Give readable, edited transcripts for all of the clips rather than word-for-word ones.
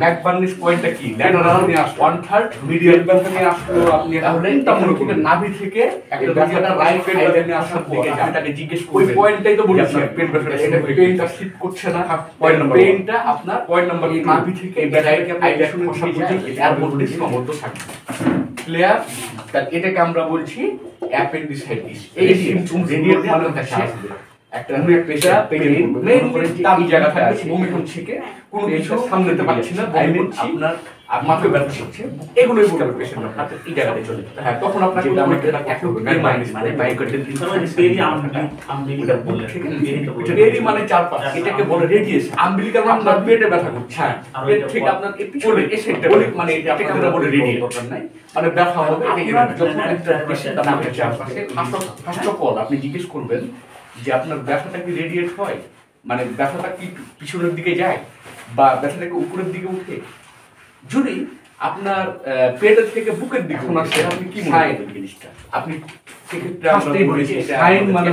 ম্যাকবার্নিস পয়েন্টটা কি? ল্যাটারাল নিয়ে আসলো, ওয়ান থার্ড মিডিয়াল ব্যথা নিয়ে আসলো। আপনি তাহলে নাভি থেকে একটা ব্যথাটা রাইট সাইডে নিয়ে আসার পর আপনি তাকে জিজ্ঞেস করবেন, ওই পয়েন্টটাই তো বলেছি পেন ব্যথাটা, এটা পেনটা শিফট করছে না। পয়েন্ট নাম্বার পেনটা আপনার পয়েন্ট নাম্বার নাভি থেকে এই ব্যথাটাকে আপনি শুনে বুঝে এর মধ্যে সীমাবদ্ধ থাকবে। ক্লিয়ার? তাহলে এটাকে আমরা বলছি অ্যাপেন্ডিসাইটিস। এই সিম্পটম রেডিয়েট মানে হচ্ছে একটা প্রেসার পেইন এই জায়গা থাকে, বমি হচ্ছে, কোনো কিছু সামলাতে পারছি না, আপনার মাথায় ব্যথা হচ্ছে, এগুলোই বলবে পেশেন্ট আপনার এই জায়গাতে চলে যেতে। হ্যাঁ, তখন আপনাকে মানে বাইকটের রেডি মানে চারপাশ, এটাকে বলে রেডিয়েস। আম্বিলিকাল আপনার পেটে ব্যথা করছে, হ্যাঁ পেট থেকে আপনার পিছনে এসে মানে এটাকে আমরা বলে রেডিয়েট দরকার নাই, মানে ব্যথা হবে। যখন একটা পেশেন্ট আপনার চারপাশে ফার্স্ট অফ অল আপনি জিজ্ঞেস করবেন যে আপনার ব্যথাটা কি রেডিয়েট হয়, মানে ব্যথাটা কি পিছনের দিকে যায় বা ব্যথাটাকে উপরের দিকে উঠে। যদি আপনার পেটের থেকে বুকের দিকে আসে, আপনি কি মনে করেন জিনিসটা? আপনি সেক্ষেত্রে সাইন মানে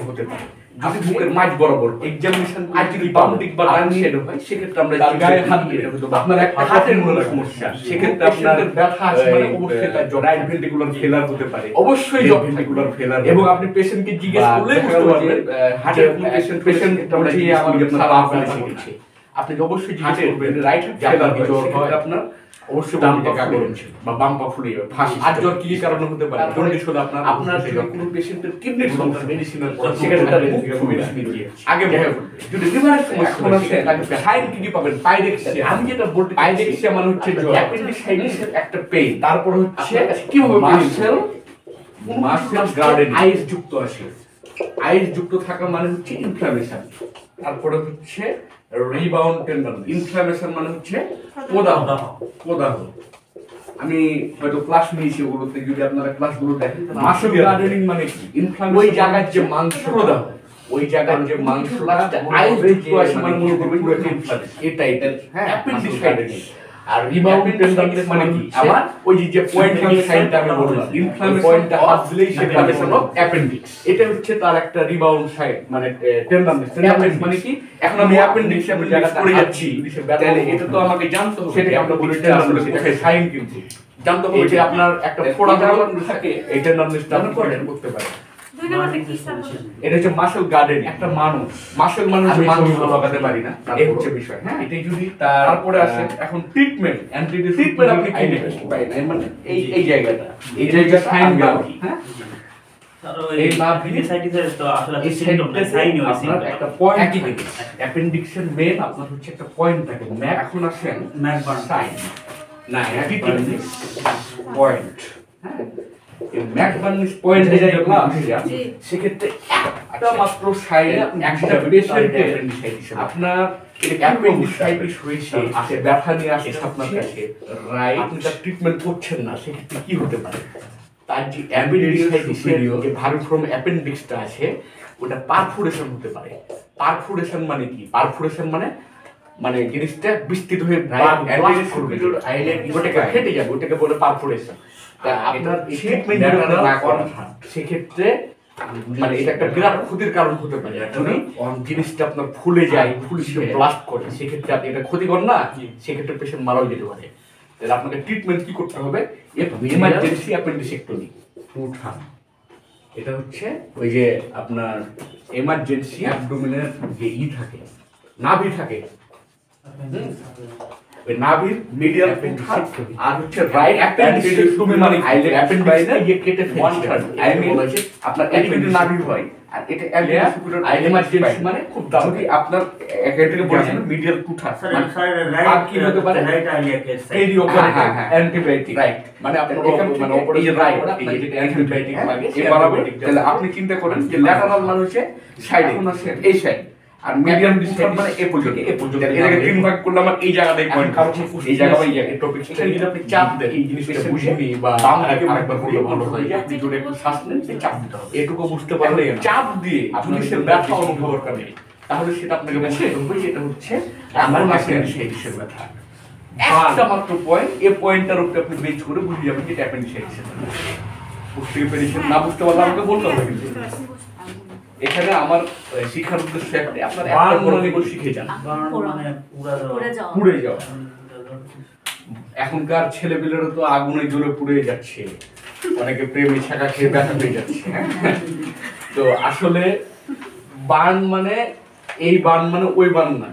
হতে পারে যদি বুকের মাঝ বরাবর এক্সামিনেশন আর যদি বাম দিক বা ডান সাইড হয়, সেক্ষেত্রে আমরা গায়ে হাত দিয়ে আপনার একটা হাতের কোনো সমস্যা, সেক্ষেত্রে আপনার ব্যথা আসে মানে অবশ্যই তার রাইট ভেন্ট্রিকুলার ফেলার হতে পারে, অবশ্যই ভেন্ট্রিকুলার ফেলার। এবং আপনি পেশেন্টকে জিজ্ঞেস করলে বুঝতে পারবেন হার্টের কোন পেশেন্ট আমরা যে আমাদের পা ব্যথা করছে, আপনি অবশ্যই জিজ্ঞেস করবেন রাইট ফেলার জ্বর হয় আপনার, অবশ্যই বাম পা ফুলছে বা বাম পা ফুলে যাবে। আর জ্বর কি কারণে হতে পারে? জন্ডিস হলে আপনার কোনো পেশেন্টের কিডনির সমস্যা মেডিসিনের পর সেখানে তার মেডিসিন দিয়ে আগে দেখা করবে। যদি লিভারের সমস্যা আছে তাকে সাইন কি পাবেন? পাইরেক্সিয়া। আমি যেটা বলতে পাইরেক্সিয়া মানে হচ্ছে অ্যাপেন্ডিসাইটিসের একটা পেইন। তারপর হচ্ছে কিভাবে মাসেল গার্ডেন আইস যুক্ত আছে, আইস যুক্ত থাকা মানে হচ্ছে ইনফ্লামেশন। তারপরে হচ্ছে রিবাউন্ড টেন্ডারনেস। ইনফ্লামেশন মানে হচ্ছে প্রদাহ। আমি হয়তো ক্লাস নিয়েছি ওগুলোতে, যদি আপনারা ক্লাসগুলো দেখেন। মাসল গার্ডেনিং মানে কি? ইনফ্লামেশন ওই জায়গার যে মাংস প্রদাহ, ওই জায়গার যে মাংসটা আইস যুক্ত আছে মানে মনে করবেন পুরো ইনফ্লামেশন। এটাই হ্যাঁ অ্যাপেন্ডিসাইটিস। আর রিবাউন্ড টেন্ডারনেস মানে কি? আমার ওই যে পয়েন্ট সাইনটা আমি বললাম, ইনফ্লামেশন পয়েন্টটা হাত দিলেই ইনফ্লামেশন অফ অ্যাপেন্ডিক্স। এটা হচ্ছে তার একটা রিবাউন্ড সাইন মানে টেন্ডারনেস। টেন্ডারনেস মানে কি? এখন আমি অ্যাপেন্ডিক্স জায়গাটা করে যাচ্ছি, তাহলে এটা তো আমাকে জানতে হবে, সেটাকে আমরা বলি টেন্ডারনেস। এটা সাইন কিন্তু জানতে হবে যে আপনার একটা ফোড়া থাকে, এই টেন্ডারনেসটা আপনি করতে পারেন। এটা হচ্ছে মাসল গার্ডেন। একটা মানুষ মাসল মানুষ লাগাতে পারি না, এই হচ্ছে বিষয়। হ্যাঁ, এটাই যদি তারপরে আসে এখন ট্রিটমেন্ট, ট্রিটমেন্ট আপনি কি দেখতে পাই না, মানে এই জায়গাটা সাইন গেল। হ্যাঁ, এই অ্যাপেন্ডিসাইটিসের তো আসলে এই সিম্পটমটা সাইন হয়, একটা পয়েন্ট থাকে অ্যাপেন্ডিক্সের মেন আপনার হচ্ছে একটা পয়েন্ট থাকে। এখন আসেন ম্যাকবার্ন সাইন না অ্যাপেন্ডিক্স পয়েন্ট। হ্যাঁ, ম্যাকবার্নিস পয়েন্ট এ যাই আমরা সেক্ষেত্রে একটা মাত্র সাইড একটা পেশেন্টের আপনার অ্যাপেন্ডিসাইটিস হয়েছে, আসে ব্যথা নিয়ে আসে আপনার কাছে, রাইট, আপনি তার ট্রিটমেন্ট করছেন না, সেক্ষেত্রে কি হতে পারে? তার যে অ্যাপেন্ডিসাইটিসের যে ভার্মিফর্ম অ্যাপেন্ডিক্সটা আছে ওটা পারফোরেশন হতে পারে। পারফোরেশন মানে কি? পারফোরেশন মানে জিনিসটা বিস্তৃত হয়ে ওটাকে ফেটে যাবে, ওটাকে বলে পারফোরেশন। আপনার ট্রিটমেন্ট না করা সেক্ষেত্রে মানে এটা একটা বিরাট ক্ষতির কারণ হতে পারে। যদি জিনিসটা আপনার ফুলে যায়, ফুলে ব্লাস্ট করে, সেক্ষেত্রে আপনি এটা ক্ষতিকর না, সেক্ষেত্রে পেশেন্ট মারাও যেতে পারে। তাহলে আপনাকে ট্রিটমেন্ট কি করতে হবে? Emergency appendicectomy. এটা হচ্ছে ওই যে আপনার এমার্জেন্সি অ্যাবডোমিনের যে থাকে, নাভি থাকে, নাভির মিডিয়াল অ্যাপেন্ডিসেক্টমি। আর হচ্ছে রাইট অ্যাপেন্ডিসেক্টমি মানে আইলেট অ্যাপেন্ডিসাইটিস ইয়ে কেটে ফেলছে আপনার এলিভেটেড নাভি হয়। আর এটা এমার্জেন্সি মানে খুব দারুণ আপনার একেবারে বলেছেন মিডিয়াল কুঠা আর কি হতে পারে? রাইট আইলিয়াকে স্টেরিও অ্যান্টিবায়োটিক, রাইট, মানে আপনার মানে এই যে রাইট এই যে অ্যান্টিবায়োটিক লাগে এই বরাবর। তাহলে আপনি চিন্তা করেন যে ল্যাটারাল মানে হচ্ছে সাইডে, এই সাইড, আর মিডিয়াম ডিসটেন্স মানে এই পর্যন্ত এটাকে তিন ভাগ করলে আমার এই জায়গাটাই পয়েন্ট, এই জায়গাটা এই জায়গা টপিক। সেটা যদি আপনি চাপ দেন এই জিনিসটা বুঝে নি বা বাম দিকে আরেকবার করলে ভালো হয়। আপনি জোরে একটু শ্বাস নেন, সেই চাপ দিতে হবে, এটুকু বুঝতে পারলে চাপ দিয়ে আপনি সে ব্যথা অনুভব করবেন, তাহলে সেটা আপনাকে বলছে এটা হচ্ছে আমার মাসে সেই বিষয় ব্যথা। একটা মাত্র পয়েন্ট, এই পয়েন্টটার উপরে আপনি বেচ করে বুঝে যাবেন যে অ্যাপেন্ডিসাইটিস। বুঝতে পেরেছেন? না বুঝতে পারলে আমাকে বলতে হবে কিন্তু। এখানে আমার শিক্ষার উদ্দেশ্য একটা, আপনার একটা বড় শিখে যান। পুড়ে যাওয়া। এখনকার ছেলেপেলেরা তো আগুনে জ্বলে পুড়ে যাচ্ছে, অনেকে প্রেমে ছাকা খেয়ে ব্যথা হয়ে যাচ্ছে। তো আসলে বান মানে এই বান মানে ওই বান না,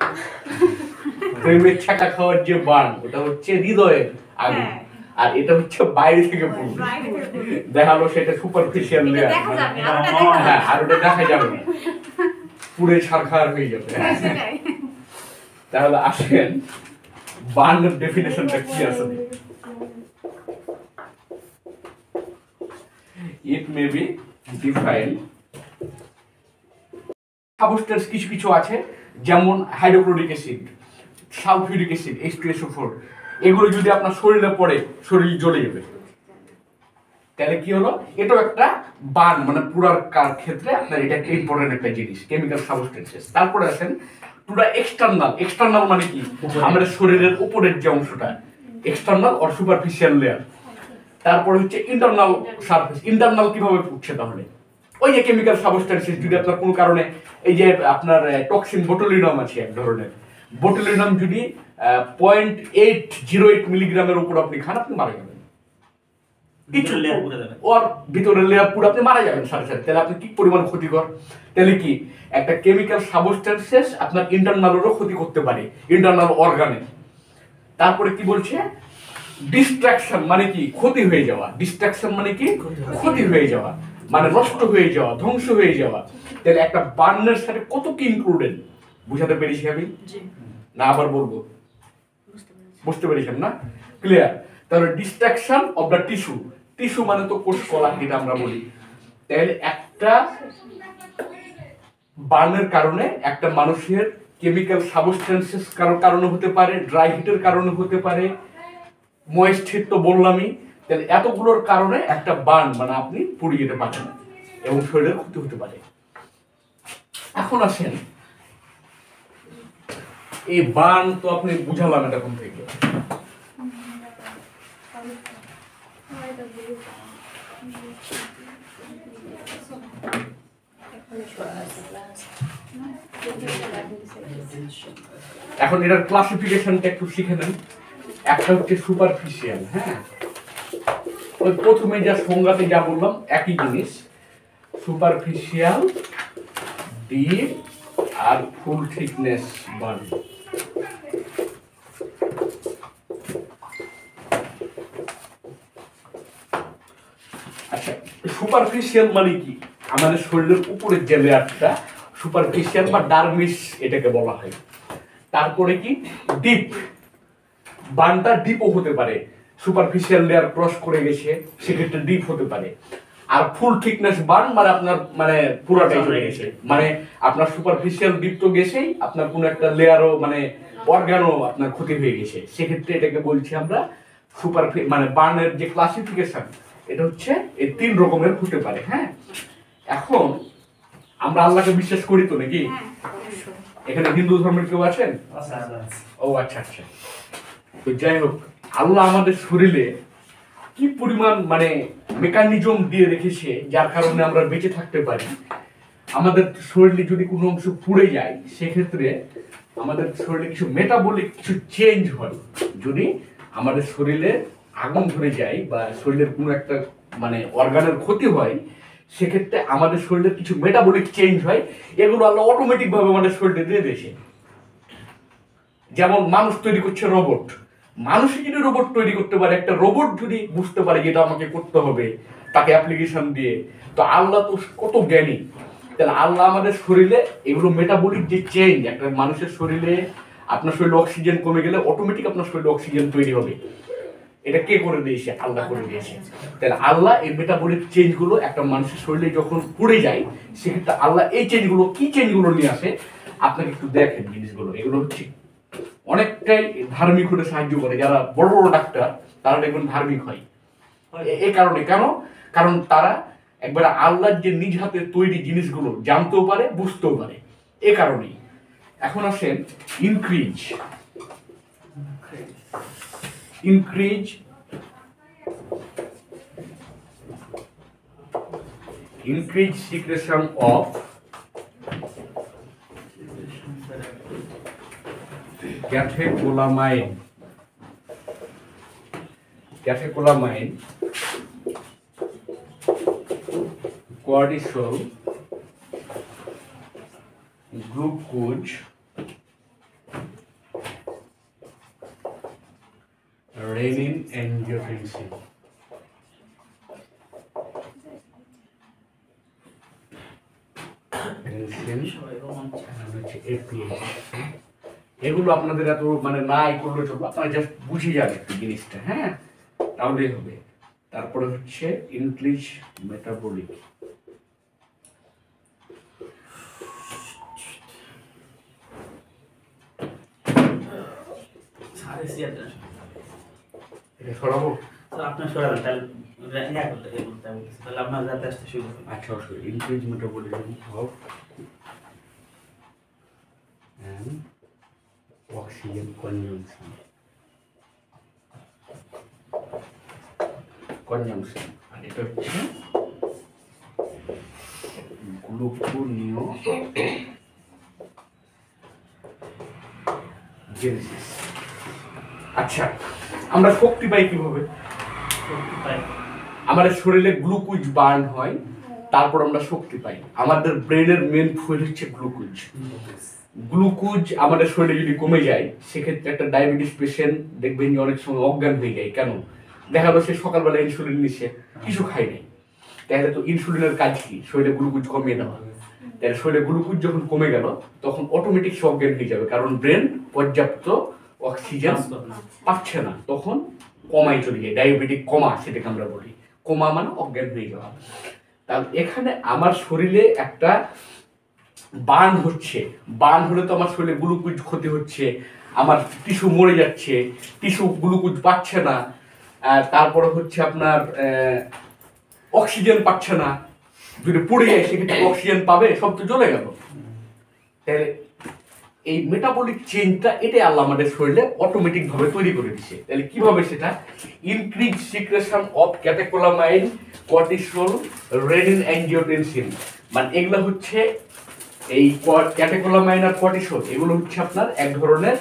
প্রেমের ছাকা খাওয়ার যে বান ওটা হচ্ছে হৃদয়ের আগুন, আর এটা হচ্ছে বাইরে থেকে পড়বে। দেখালো সেটা সুপারফিশিয়াল লেয়ার, হ্যাঁ, আর ওটা দেখা যাবে না, পুড়ে ছারখার হয়ে যাবে। তাহলে আসেন বার্নের ডেফিনেশনটা কি আছে। ইট মে বি ডিফাইন্ড, সাবস্টেন্স কিছু কিছু আছে যেমন hydrochloric acid, sulphuric acid, H2SO4, এগুলো যদি আপনার শরীরে পড়ে শরীর জ্বলে যাবে। তাহলে কি হলো, এটাও একটা বান মানে পুরার ক্ষেত্রে আপনার এটা একটা ইম্পর্টেন্ট একটা জিনিস, কেমিক্যাল সাবস্টেন্সেস। তারপরে আসেন পুরা এক্সটার্নাল। এক্সটার্নাল মানে কি, আমাদের শরীরের উপরের যে অংশটা, এক্সটার্নাল অর সুপারফিশিয়াল লেয়ার। তারপরে হচ্ছে ইন্টারনাল সারফেস। ইন্টারনাল কিভাবে পড়ছে, তাহলে ওই যে কেমিক্যাল সাবস্টেন্সেস যদি আপনার কোনো কারণে, এই যে আপনার টক্সিন বোটুলিনাম আছে এক ধরনের, বোটুলিনাম যদি 0.808 মিলিগ্রামের উপর আপনি খান, আপনি মারা যাবেন। কিছু ওর ভিতরের লেয়ার পুরো আপনি মারা যাবেন সাথে সাথে। তাহলে আপনি কি পরিমাণ ক্ষতিকর। তাহলে কি একটা কেমিক্যাল সাবস্টেন্সেস আপনার ইন্টারনালেরও ক্ষতি করতে পারে, ইন্টারনাল অর্গানে। তারপরে কি বলছে, ডিস্ট্রাকশন মানে কি, ক্ষতি হয়ে যাওয়া। ডিস্ট্রাকশন মানে কি, ক্ষতি হয়ে যাওয়া, মানে নষ্ট হয়ে যাওয়া, ধ্বংস হয়ে যাওয়া। তাহলে একটা বার্নের সাথে কত কি ইনক্লুডেড, বুঝাতে পেরেছি আমি না? আবার বলবো, বুঝতে পেরেছেন না? ক্লিয়ার? তাহলে destruction of the tissue, tissue মানে তো কোষ কলা যেটা আমরা বলি। তাহলে একটা বার্নের কারণে একটা মানুষের কেমিক্যাল সাবস্টেন্সেস কারণে হতে পারে, ড্রাই হিটের কারণে হতে পারে, ময়েস্ট হিট তো বললামই। তাহলে এতগুলোর কারণে একটা বার্ন মানে আপনি পুড়ে যেতে পারেন এবং শরীরের ক্ষতি হতে পারে। এখন আসেন, এই বার্ন তো আপনি বুঝালাম এতক্ষণ থেকে। এখন এটার ক্লাসিফিকেশনটা একটু শিখে নেন। একটা হচ্ছে সুপারফিশিয়াল, হ্যাঁ, ওই প্রথমে যা সংজ্ঞাতে যা বললাম একই জিনিস, সুপারফিশিয়াল, ডিপ আর ফুল থিকনেস বার্ন। আচ্ছা, সুপারফিশিয়াল মানে কি, আমাদের শরীরের উপরের যে লেয়ারটা সুপারফিশিয়াল বা ডার্মিস এটাকে বলা হয়। তারপরে কি ডিপ, বার্নটা ডিপও হতে পারে, সুপারফিশিয়াল লেয়ার ক্রস করে গেছে সেক্ষেত্রে ডিপ হতে পারে। আর ফুল থিকনেস বার্ন মানে আপনার মানে পুরোটাই চলে গেছে, মানে আপনার সুপারফিশিয়াল ডিপ তো গেছেই, আপনার কোনো একটা লেয়ারও মানে অর্গানও আপনার ক্ষতি হয়ে গেছে, সেক্ষেত্রে এটাকে বলছি আমরা মানে বার্নের যে ক্লাসিফিকেশন এটা হচ্ছে এই 3 রকমের হতে পারে। হ্যাঁ, এখন আমরা আল্লাহকে বিশ্বাস করি তো নাকি? এখানে হিন্দু ধর্মের কেউ আছেন? ও আচ্ছা আচ্ছা। তো যাই হোক, আল্লাহ আমাদের শরীরে কি পরিমাণ মানে মেকানিজম দিয়ে রেখেছে যার কারণে আমরা বেঁচে থাকতে পারি। আমাদের শরীরে যদি কোনো অংশ পুড়ে যায় সেক্ষেত্রে আমাদের শরীরে কিছু মেটাবলিক কিছু চেঞ্জ হয়। যদি আমাদের শরীরে আগুন ধরে যায় বা শরীরের কোনো একটা মানে অর্গানের ক্ষতি হয়, সেক্ষেত্রে আমাদের শরীরের কিছু মেটাবলিক চেঞ্জ হয়, এগুলো আল্লাহ অটোমেটিক ভাবে আমাদের শরীরে দিয়ে দিয়েছে। যেমন মানুষ তৈরি করছে রোবট, মানুষই যদি রোবট তৈরি করতে পারে, একটা রোবট যদি বুঝতে পারে যেটা আমাকে করতে হবে তাকে অ্যাপ্লিকেশন দিয়ে, তো আল্লাহ তো কত জ্ঞানী। তাহলে আল্লাহ আমাদের শরীরে এগুলো মেটাবলিক যে চেঞ্জ, একটা মানুষের শরীরে আপনার শরীরে অক্সিজেন কমে গেলে অটোমেটিক আপনার শরীরে অক্সিজেন তৈরি হবে, এটা কে করে দিয়েছে? আল্লাহ করে দিয়েছে। তাহলে আল্লাহ এই মেটাবলিক চেঞ্জ গুলো একটা মানুষের শরীরে যখন পড়ে যায় সেক্ষেত্রে আল্লাহ এই চেঞ্জ গুলো কি চেঞ্জ গুলো নিয়ে আসে আপনাকে একটু দেখেন জিনিসগুলো। এগুলো হচ্ছে অনেকটাই ধার্মিক হতে সাহায্য করে। যারা বড় বড় ডাক্তার তারা দেখবেন ধার্মিক হয় এই কারণে। কেন? কারণ তারা একবার আল্লাহর যে নিজ হাতে তৈরি জিনিসগুলো জানতেও পারে, বুঝতেও পারে, এ কারণেই। এখন আসেন increase secretion of catecholamine, cortisol, glucose, renin, angiotensin. এগুলো আপনাদের এত মানে নাই করলে চলবে, আপনারা জাস্ট বুঝে যাবে একটু জিনিসটা, হ্যাঁ, তাহলেই হবে। তারপরে হচ্ছে ইনক্রিজ মেটাবলিক, এটা সরাবো আপনার সরাবেন তাহলে আপনার যাতে আসতে শুরু হবে। আচ্ছা, increase metabolism of and oxygen consumption আর এটা হচ্ছে গ্লুকোনিওজেনেসিস। আচ্ছা, আমরা শক্তি পাই কিভাবে? আমাদের শরীরে গ্লুকোজ বার্ন হয়, তারপর আমরা শক্তি পাই। আমাদের ব্রেনের মেন ফুয়েল হচ্ছে গ্লুকোজ। গ্লুকোজ আমাদের শরীরে যদি কমে যায়, সেক্ষেত্রে একটা ডায়াবেটিস পেশেন্ট দেখবেন যে অনেক সময় অজ্ঞান হয়ে যায়। কেন? দেখা গেল সে সকালবেলা ইনসুলিন নিচ্ছে, কিছু খায় নাই, তাহলে তো ইনসুলিনের কাজ কি? শরীরে গ্লুকোজ কমিয়ে দেওয়া। তাহলে শরীরে গ্লুকোজ যখন কমে গেল, তখন অটোমেটিক সে অজ্ঞান হয়ে যাবে, কারণ ব্রেন পর্যাপ্ত অক্সিজেন পাচ্ছে না, তখন কমায় চলে যায়, ডায়াবেটিক কমা সেটাকে আমরা বলি। কমা মানে অজ্ঞান হয়ে যাওয়া। তাহলে এখানে আমার শরীরে একটা বার্ন হচ্ছে, বার্ন হলে তো আমার শরীরে গ্লুকোজ ক্ষতি হচ্ছে, আমার টিস্যু মরে যাচ্ছে, টিস্যু গ্লুকোজ পাচ্ছে না, তারপরে হচ্ছে আপনার অক্সিজেন পাচ্ছে না। যদি পড়ে যায় সেক্ষেত্রে অক্সিজেন পাবে, সব তো জ্বলে গেল। তাহলে এই মেটাবলিক চেঞ্জটা এটাই আল্লাহ আমাদের শরীরে অটোমেটিক ভাবে তৈরি করে দিচ্ছে। তাহলে কিভাবে সেটা? Increase secretion of catecholamine, cortisol, renin, angiotensin. মানে এগুলো হচ্ছে এই ক্যাটেকোলামাইন আর কর্টিসল, এগুলো হচ্ছে আপনার এক ধরনের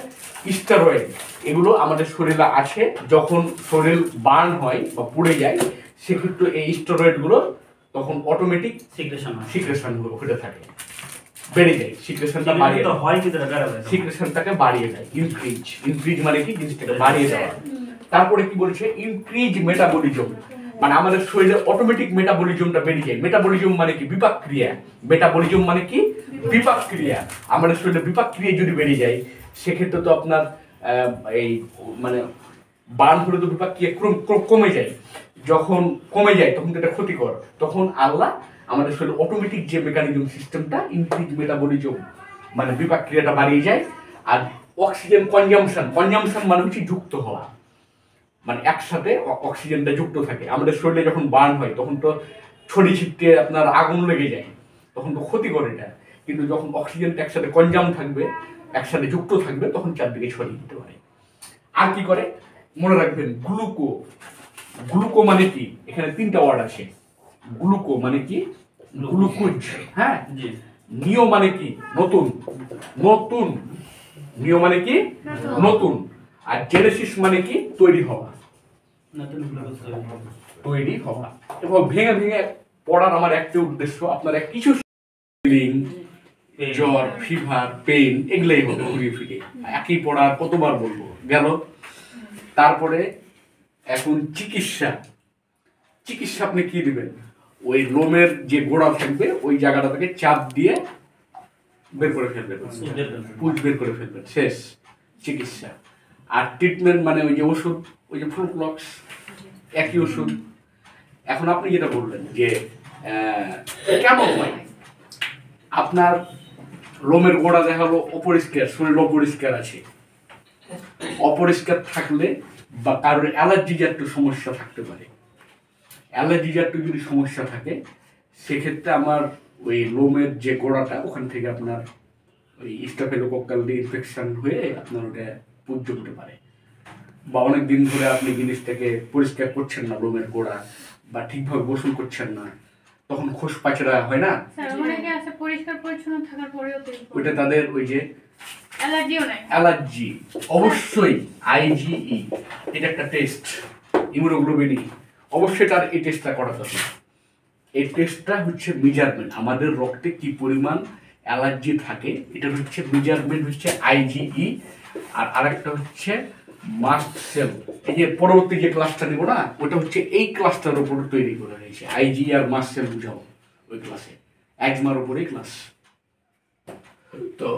স্টেরয়েড। এগুলো আমাদের শরীরে আছে, যখন শরীর বার্ন হয় বা পুড়ে যায়, সেক্ষেত্রে এই স্টেরয়েডগুলো তখন অটোমেটিক সিক্রেশন হতে থাকে, বেড়ে যায়, সিক্রেশনটা বাড়িয়ে দেয়, সিক্রেশনটাকে বাড়িয়ে দেয়। ইনক্রিজ মানে কি? জিনিসটাকে বাড়িয়ে দেওয়া। তারপরে কি বলছে? ইনক্রিজ মেটাবলিজম, মানে আমাদের শরীরে অটোমেটিক মেটাবলিজমটা বেড়ে যায়। মেটাবলিজম মানে কি? বিপাক ক্রিয়া। মেটাবলিজম মানে কি? বিপাক ক্রিয়া। আমাদের শরীরে বিপাক ক্রিয়া যদি বেড়ে যায়, সেক্ষেত্রে তো আপনার এই মানে বার্ন হলে তো বিপাক ক্রিয়া কমে যায়। যখন কমে যায় তখন তো এটা ক্ষতিকর। তখন আল্লাহ আমাদের শরীরে অটোমেটিক যে মেকানিজম সিস্টেমটা, ইনক্রিজ মেটাবলিজম মানে বিপাক ক্রিয়াটা বাড়িয়ে যায়। আর অক্সিজেন কনজাম্পশন মানে হচ্ছে যুক্ত হওয়া, মানে একসাথে অক্সিজেনটা যুক্ত থাকে। আমাদের শরীরে যখন বার্ন হয় তখন তো ছড়িয়ে ছিটিয়ে আপনার আগুন লেগে যায়, তখন তো ক্ষতি করে এটা। কিন্তু যখন অক্সিজেনটা একসাথে কনজাম থাকবে, একসাথে যুক্ত থাকবে, তখন চারদিকে ছড়িয়ে দিতে পারে। আর কি করে? মনে রাখবেন, গ্লুকো মানে কি? এখানে তিনটা ওয়ার্ড আছে। গ্লুকো মানে কি? গ্লুকোজ, হ্যাঁ। নিও মানে কি? নতুন। নিও মানে কি? নতুন। আর জেনেসিস মানে কি? তৈরি হওয়া। এবং ভেঙে ভেঙে পড়ার আমার একটা উদ্দেশ্য, আপনারা কিছু জ্বর, ফিভার, পেইন এগুলাই হবে ঘুরিয়ে ফিরে, একই পড়ার কতবার বলবো গেল। তারপরে এখন চিকিৎসা আপনি কি দিবেন? ওই লোমের যে গোড়া থাকবে ওই জায়গাটা থেকে চাপ দিয়ে বের করে ফেলবেন, পুঁজ বের করে ফেলবেন, শেষ চিকিৎসা। আর ট্রিটমেন্ট মানে ওই যে ওষুধ, ওই যে ফ্লুক্লক্স, একই ওষুধ। এখন আপনি যেটা বললেন যে কেন হয়, আপনার লোমের গোড়া দেখা হলো অপরিষ্কার, শরীর অপরিষ্কার আছে, অপরিষ্কার থাকলে বা কারোর অ্যালার্জি জাতীয় সমস্যা থাকতে পারে। অ্যালার্জি জাতীয় যদি সমস্যা থাকে, সেক্ষেত্রে আমার ওই লোমের যে গোড়াটা, ওখান থেকে আপনার ওই স্টাফিলোকক্কাল দিয়ে ইনফেকশন হয়ে আপনার ওটা পুঁজ জমতে পারে। বা অনেক দিন ধরে আপনি জিনিসটাকে পরিষ্কার করছেন না, লোমের গোড়া, বা ঠিকভাবে গোসল করছেন না, তখন খোস পাচড়া হয় না, ওইটা তাদের ওই যে অ্যালার্জিও নাই। অ্যালার্জি অবশ্যই আইজিই, এটা একটা টেস্ট ইমিউনোগ্লোবিন, অবশ্যই তার এই টেস্টটা করাতে হবে। এই টেস্টটা হচ্ছে মেজারমেন্ট, আমাদের রক্তে কি পরিমাণ অ্যালার্জি থাকে, এটা হচ্ছে মেজারমেন্ট, হচ্ছে আইজিই। আর আরেকটা হচ্ছে মাস্ট সেল, এই যে পরবর্তী যে ক্লাসটা নিব না, ওটা হচ্ছে এই ক্লাসটার উপর তৈরি করা হয়েছে, আইজি আর মাস্ট সেল বুঝাবো ওই ক্লাসে, একমার উপরেই ক্লাস। তো